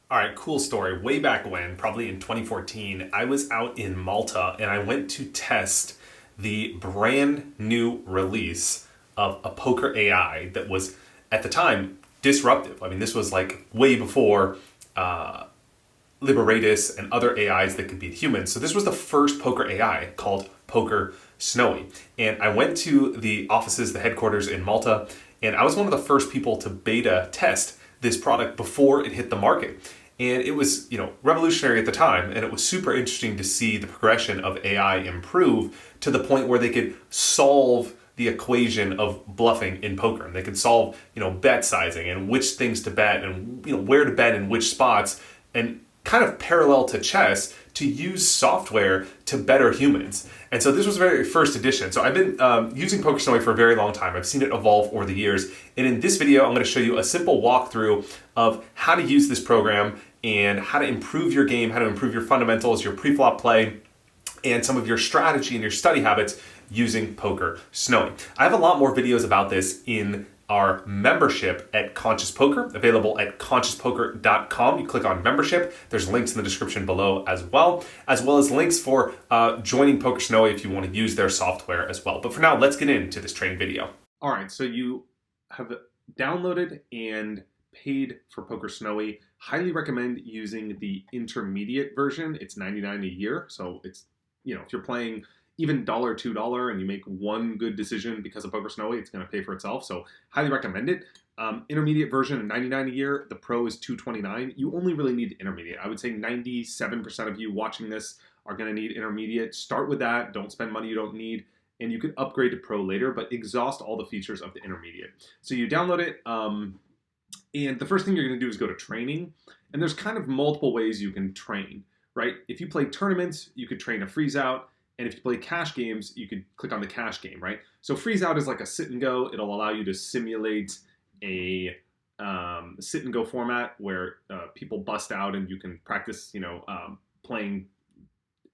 All right, cool story. Way back when, probably in 2014, I was out in Malta and I went to test the brand new release of a poker AI that was, at the time, disruptive. I mean, this was like way before Liberatus and other AIs that could beat humans. So this was the first poker AI called Poker Snowie. And I went to the offices, the headquarters in Malta, and I was one of the first people to beta test this product before it hit the market. And it was, revolutionary at the time, and it was super interesting to see the progression of AI improve to the point where they could solve the equation of bluffing in poker. And they could solve, bet sizing and which things to bet and where to bet in which spots, and kind of parallel to chess, to use software to better humans. And so this was the very first edition. So I've been using Poker Snowie for a very long time. I've seen it evolve over the years. And in this video, I'm going to show you a simple walkthrough of how to use this program and how to improve your game, how to improve your fundamentals, your pre-flop play, and some of your strategy and your study habits using Poker Snowie. I have a lot more videos about this in our membership at Conscious Poker, available at consciouspoker.com. You click on membership. There's links in the description below as well as links for joining Poker Snowie if you want to use their software as well. But for now, let's get into this training video. All right, so you have downloaded and paid for Poker Snowie. Highly recommend using the intermediate version. It's $99 a year, so it's, if you're playing even $1, $2, and you make one good decision because of Poker Snowie, it's going to pay for itself. So highly recommend it. Intermediate version, $99 a year. The Pro is $229. You only really need the intermediate. I would say 97% of you watching this are going to need intermediate. Start with that. Don't spend money you don't need. And you can upgrade to Pro later, but exhaust all the features of the intermediate. So you download it, and the first thing you're going to do is go to training. And there's kind of multiple ways you can train, right? If you play tournaments, you could train a freeze out. And if you play cash games, you could click on the cash game, right? So freeze out is like a sit and go. It'll allow you to simulate a sit and go format where people bust out and you can practice, playing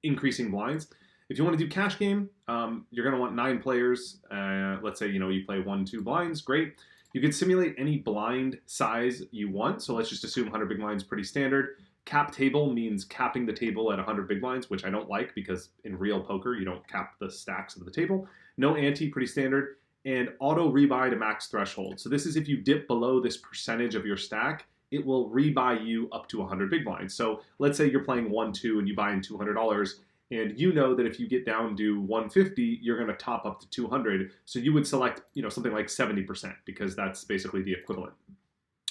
increasing blinds. If you want to do cash game, you're going to want 9 players. Let's say, you play 1, 2 blinds. Great. You can simulate any blind size you want. So let's just assume 100 big blinds, pretty standard. Cap table means capping the table at 100 big blinds, which I don't like because in real poker, you don't cap the stacks of the table. No ante, pretty standard. And auto rebuy to max threshold. So this is if you dip below this percentage of your stack, it will rebuy you up to 100 big blinds. So let's say you're playing 1-2 and you buy in $200, and you know that if you get down to 150, you're going to top up to 200. So you would select, something like 70% because that's basically the equivalent.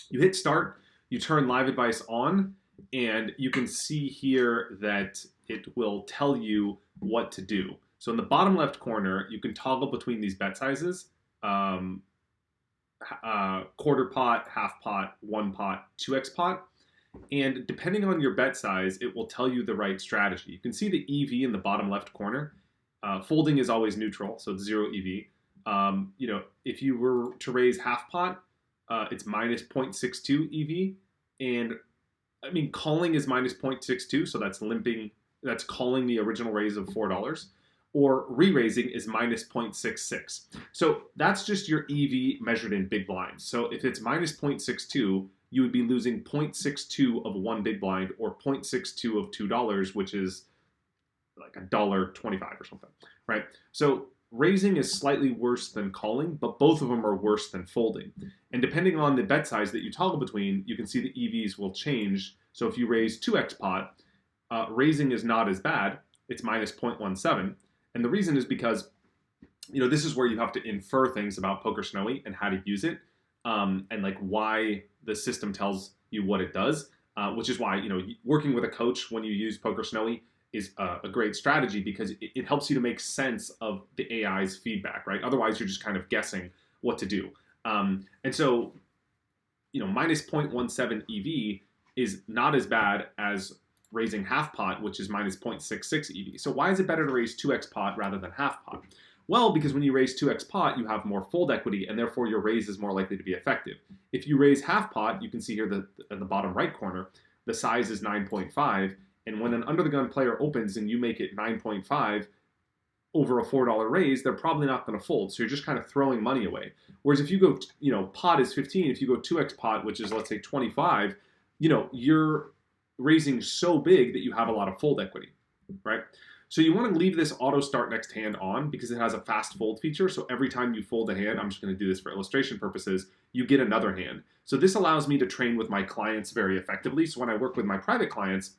You hit start, you turn live advice on, and you can see here that it will tell you what to do. So in the bottom left corner, you can toggle between these bet sizes, quarter pot, half pot, 1 pot, 2x pot. And depending on your bet size, it will tell you the right strategy. You can see the EV in the bottom left corner. Folding is always neutral, so it's 0 EV. If you were to raise half pot, it's minus 0.62 EV. And calling is minus 0.62, so that's limping. That's calling the original raise of $4. Or re-raising is minus 0.66. So that's just your EV measured in big blinds. So if it's minus 0.62, you would be losing 0.62 of 1 big blind or 0.62 of $2, which is like $1.25 or something, right? So raising is slightly worse than calling, but both of them are worse than folding. And depending on the bet size that you toggle between, you can see the EVs will change. So if you raise 2x pot, raising is not as bad. It's minus 0.17. And the reason is because, this is where you have to infer things about Poker Snowie and how to use it, and like why the system tells you what it does, which is why, working with a coach when you use Poker Snowie is a great strategy because it helps you to make sense of the AI's feedback, right? Otherwise, you're just kind of guessing what to do. And so, minus 0.17 EV is not as bad as raising half pot, which is minus 0.66 EV. So why is it better to raise 2x pot rather than half pot? Well, because when you raise 2x pot, you have more fold equity, and therefore your raise is more likely to be effective. If you raise half pot, you can see here in the bottom right corner, the size is 9.5, and when an under-the-gun player opens and you make it 9.5 over a $4 raise, they're probably not going to fold. So you're just kind of throwing money away. Whereas if you go, pot is 15, if you go 2x pot, which is, let's say, 25, you're raising so big that you have a lot of fold equity, right? So you want to leave this auto start next hand on because it has a fast fold feature. So every time you fold a hand, I'm just going to do this for illustration purposes, you get another hand. So this allows me to train with my clients very effectively. So when I work with my private clients,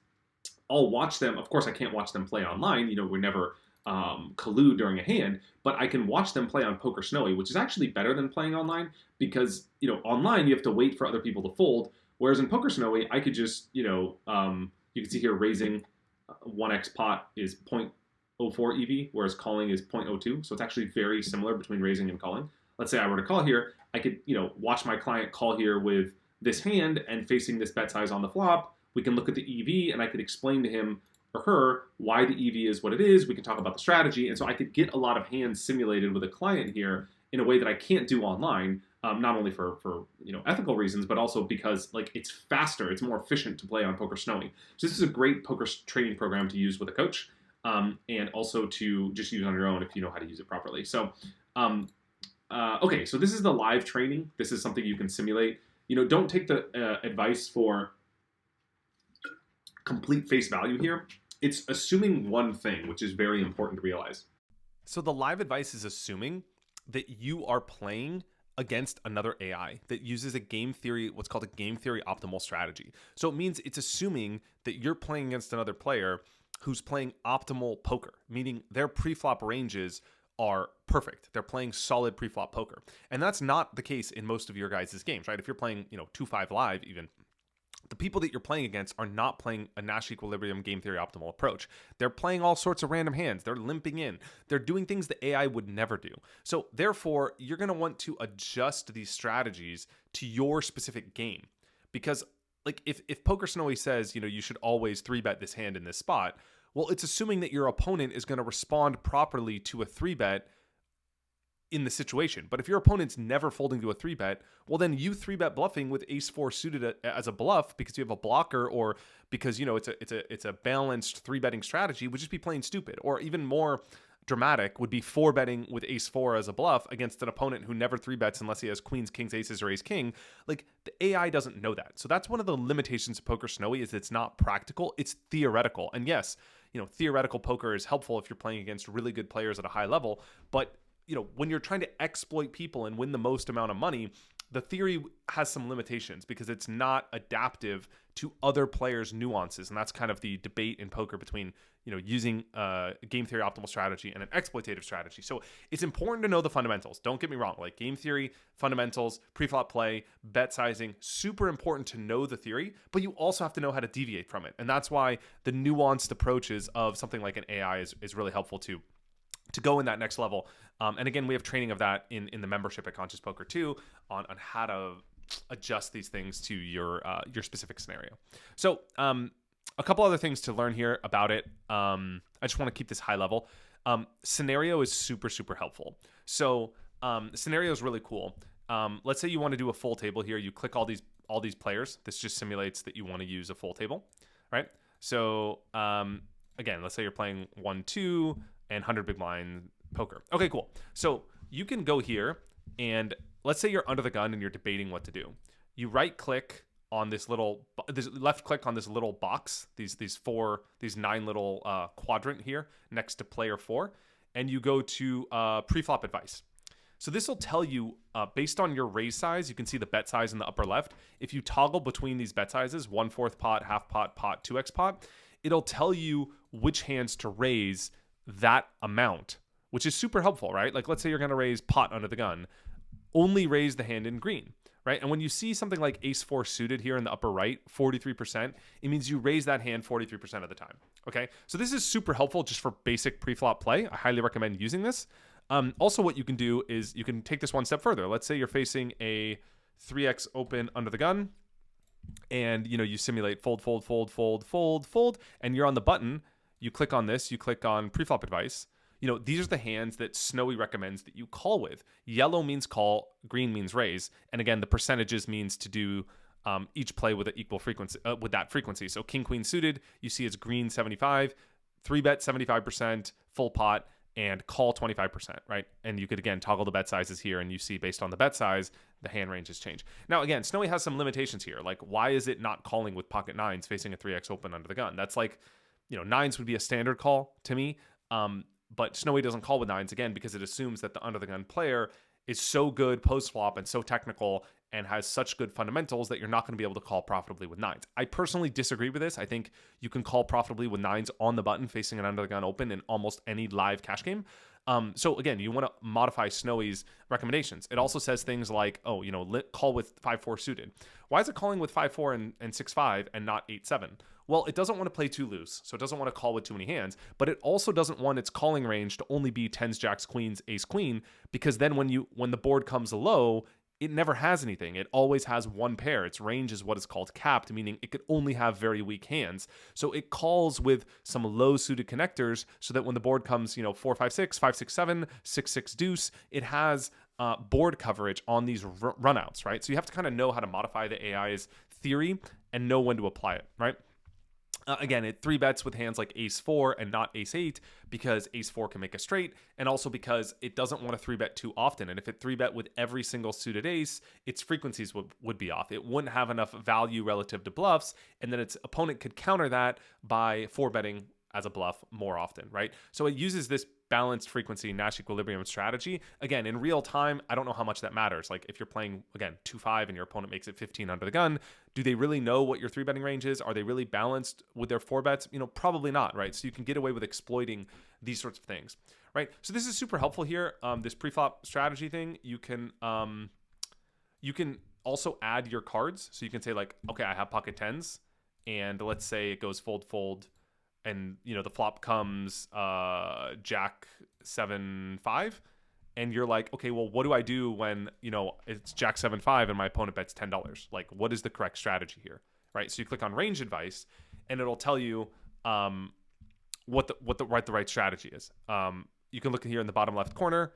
I'll watch them. Of course, I can't watch them play online. We never collude during a hand, but I can watch them play on Poker Snowie, which is actually better than playing online because, online you have to wait for other people to fold. Whereas in Poker Snowie, I could just, you can see here raising 1x pot is 0.04 EV, whereas calling is 0.02. So it's actually very similar between raising and calling. Let's say I were to call here, I could, watch my client call here with this hand and facing this bet size on the flop. We can look at the EV and I could explain to him or her why the EV is what it is. We can talk about the strategy. And so I could get a lot of hands simulated with a client here in a way that I can't do online, not only for ethical reasons, but also because it's faster, it's more efficient to play on Poker Snowie. So this is a great poker training program to use with a coach, and also to just use on your own if you know how to use it properly. So, okay, so this is the live training. This is something you can simulate. Don't take the advice for complete face value here. It's assuming one thing, which is very important to realize. So the live advice is assuming that you are playing against another AI that uses what's called a game theory optimal strategy. So it means it's assuming that you're playing against another player who's playing optimal poker, meaning their pre-flop ranges are perfect. They're playing solid pre-flop poker. And that's not the case in most of your guys' games, right? If you're playing, 2-5 live even, the people that you're playing against are not playing a Nash equilibrium game theory optimal approach. They're playing all sorts of random hands. They're limping in. They're doing things that AI would never do. So therefore, you're going to want to adjust these strategies to your specific game. Because if Poker Snowie says, you should always 3-bet this hand in this spot, well, it's assuming that your opponent is going to respond properly to a 3-bet in the situation. But if your opponent's never folding to a 3-bet, well, then you 3-bet bluffing with ace-4 suited as a bluff because you have a blocker, or because it's a balanced 3-betting strategy, would just be plain stupid. Or even more dramatic would be 4-betting with ace-4 as a bluff against an opponent who never 3-bets unless he has queens, kings, aces, or ace-king. The AI doesn't know that. So that's one of the limitations of Poker Snowie, is it's not practical, it's theoretical. And yes, theoretical poker is helpful if you're playing against really good players at a high level, but when you're trying to exploit people and win the most amount of money, the theory has some limitations because it's not adaptive to other players' nuances. And that's kind of the debate in poker between, using a game theory optimal strategy and an exploitative strategy. So it's important to know the fundamentals. Don't get me wrong. Game theory, fundamentals, pre-flop play, bet sizing, super important to know the theory, but you also have to know how to deviate from it. And that's why the nuanced approaches of something like an AI is really helpful to go in that next level. And again, we have training of that in the membership at Conscious Poker 2 on how to adjust these things to your specific scenario. So a couple other things to learn here about it. I just want to keep this high level. Scenario is super, super helpful. So scenario is really cool. Let's say you want to do a full table here. You click all these players. This just simulates that you want to use a full table, right? So again, let's say you're playing 1-2 and 100 big blind poker. Okay, cool. So you can go here and let's say you're under the gun and you're debating what to do. You right click on this left click on this little box, these 9 little quadrant here next to player 4, and you go to Preflop Advice. So this will tell you, based on your raise size, you can see the bet size in the upper left. If you toggle between these bet sizes, 1/4 pot, half pot, pot, 2x pot, it'll tell you which hands to raise that amount, which is super helpful, right? Let's say you're going to raise pot under the gun, only raise the hand in green, right? And when you see something like ace-4 suited here in the upper right, 43%, it means you raise that hand 43% of the time, okay? So this is super helpful just for basic pre-flop play. I highly recommend using this. Also, what you can do is you can take this one step further. Let's say you're facing a 3x open under the gun, and you simulate fold, fold, fold, fold, fold, fold, and you're on the button. You click on this, you click on Preflop Advice. These are the hands that Snowie recommends that you call with. Yellow means call, green means raise. And again, the percentages means to do each play with an equal frequency, with that frequency. So king, queen suited, you see it's green 75, 3-bet 75%, full pot, and call 25%, right? And you could, again, toggle the bet sizes here, and you see based on the bet size, the hand ranges change. Now, again, Snowie has some limitations here. Like, why is it not calling with pocket nines facing a 3x open under the gun? That's like, nines would be a standard call to me. But Snowie doesn't call with nines, again, because it assumes that the under the gun player is so good post flop and so technical and has such good fundamentals that you're not going to be able to call profitably with nines. I personally disagree with this. I think you can call profitably with nines on the button facing an under the gun open in almost any live cash game. So again, you want to modify Snowie's recommendations. It also says things like, call with 5-4 suited. Why is it calling with 5-4 and 6-5 and not 8-7? Well, it doesn't want to play too loose, so it doesn't want to call with too many hands, but it also doesn't want its calling range to only be 10s, jacks, queens, ace, queen, because then when the board comes low, it never has anything. It always has one pair. Its range is what is called capped, meaning it could only have very weak hands. So it calls with some low suited connectors so that when the board comes, 4, 5, 6, 5, 6, 7, 6, 6 deuce, it has board coverage on these runouts, right? So you have to kind of know how to modify the AI's theory and know when to apply it, right? Again, it 3-bets with hands like ace-4 and not ace-8 because ace-4 can make a straight, and also because it doesn't want to 3-bet too often. And if it 3-bet with every single suited ace, its frequencies would be off. It wouldn't have enough value relative to bluffs, and then its opponent could counter that by 4-betting as a bluff more often, right? So it uses this balanced frequency Nash equilibrium strategy. Again, in real time, I don't know how much that matters. Like if you're playing, again, 2-5 and your opponent makes it 15 under the gun, do they really know what your 3-betting range is? Are they really balanced with their 4-bets? Probably not, right? So you can get away with exploiting these sorts of things, right? So this is super helpful here. This pre-flop strategy thing, you can also add your cards. So you can say like, okay, I have pocket 10s, and let's say it goes fold, and the flop comes jack 7-5, and you're like, okay, well, what do I do when it's jack 7-5 and my opponent bets $10? Like, what is the correct strategy here, right? So you click on range advice, and it'll tell you what the right strategy is. You can look here in the bottom left corner,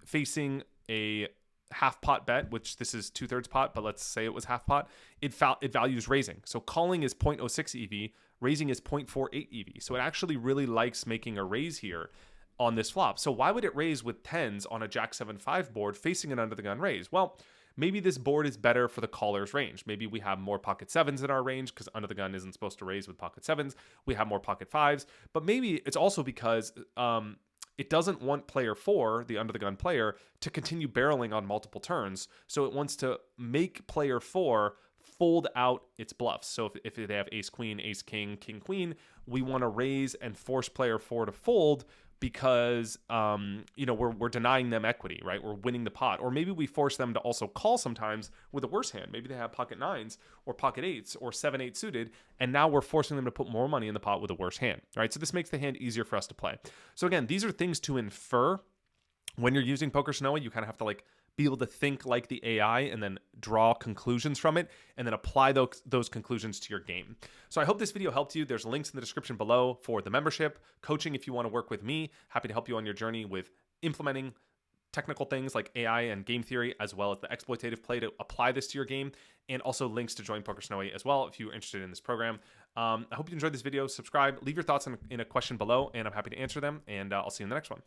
facing a half pot bet, which this is 2/3 pot, but let's say it was half pot, it values raising. So calling is 0.06 EV, raising is 0.48 EV. So it actually really likes making a raise here on this flop. So why would it raise with 10s on a jack 7-5 board facing an under the gun raise? Well, maybe this board is better for the caller's range. Maybe we have more pocket 7s in our range because under the gun isn't supposed to raise with pocket 7s. We have more pocket 5s, but maybe it's also because it doesn't want player 4, the under the gun player, to continue barreling on multiple turns. So it wants to make player 4 fold out its bluffs. So if they have ace queen, ace king, king queen, we want to raise and force player 4 to fold because we're denying them equity, right? We're winning the pot. Or maybe we force them to also call sometimes with a worse hand. Maybe they have pocket 9s or pocket 8s or 7-8 suited, and now we're forcing them to put more money in the pot with a worse hand, right? So this makes the hand easier for us to play. So again, these are things to infer when you're using Poker Snowie. You kind of have to be able to think like the AI and then draw conclusions from it and then apply those conclusions to your game. So I hope this video helped you. There's links in the description below for the membership, coaching if you want to work with me. Happy to help you on your journey with implementing technical things like AI and game theory, as well as the exploitative play to apply this to your game, and also links to join Poker Snowie as well if you're interested in this program. I hope you enjoyed this video. Subscribe, leave your thoughts in a question below, and I'm happy to answer them, and I'll see you in the next one.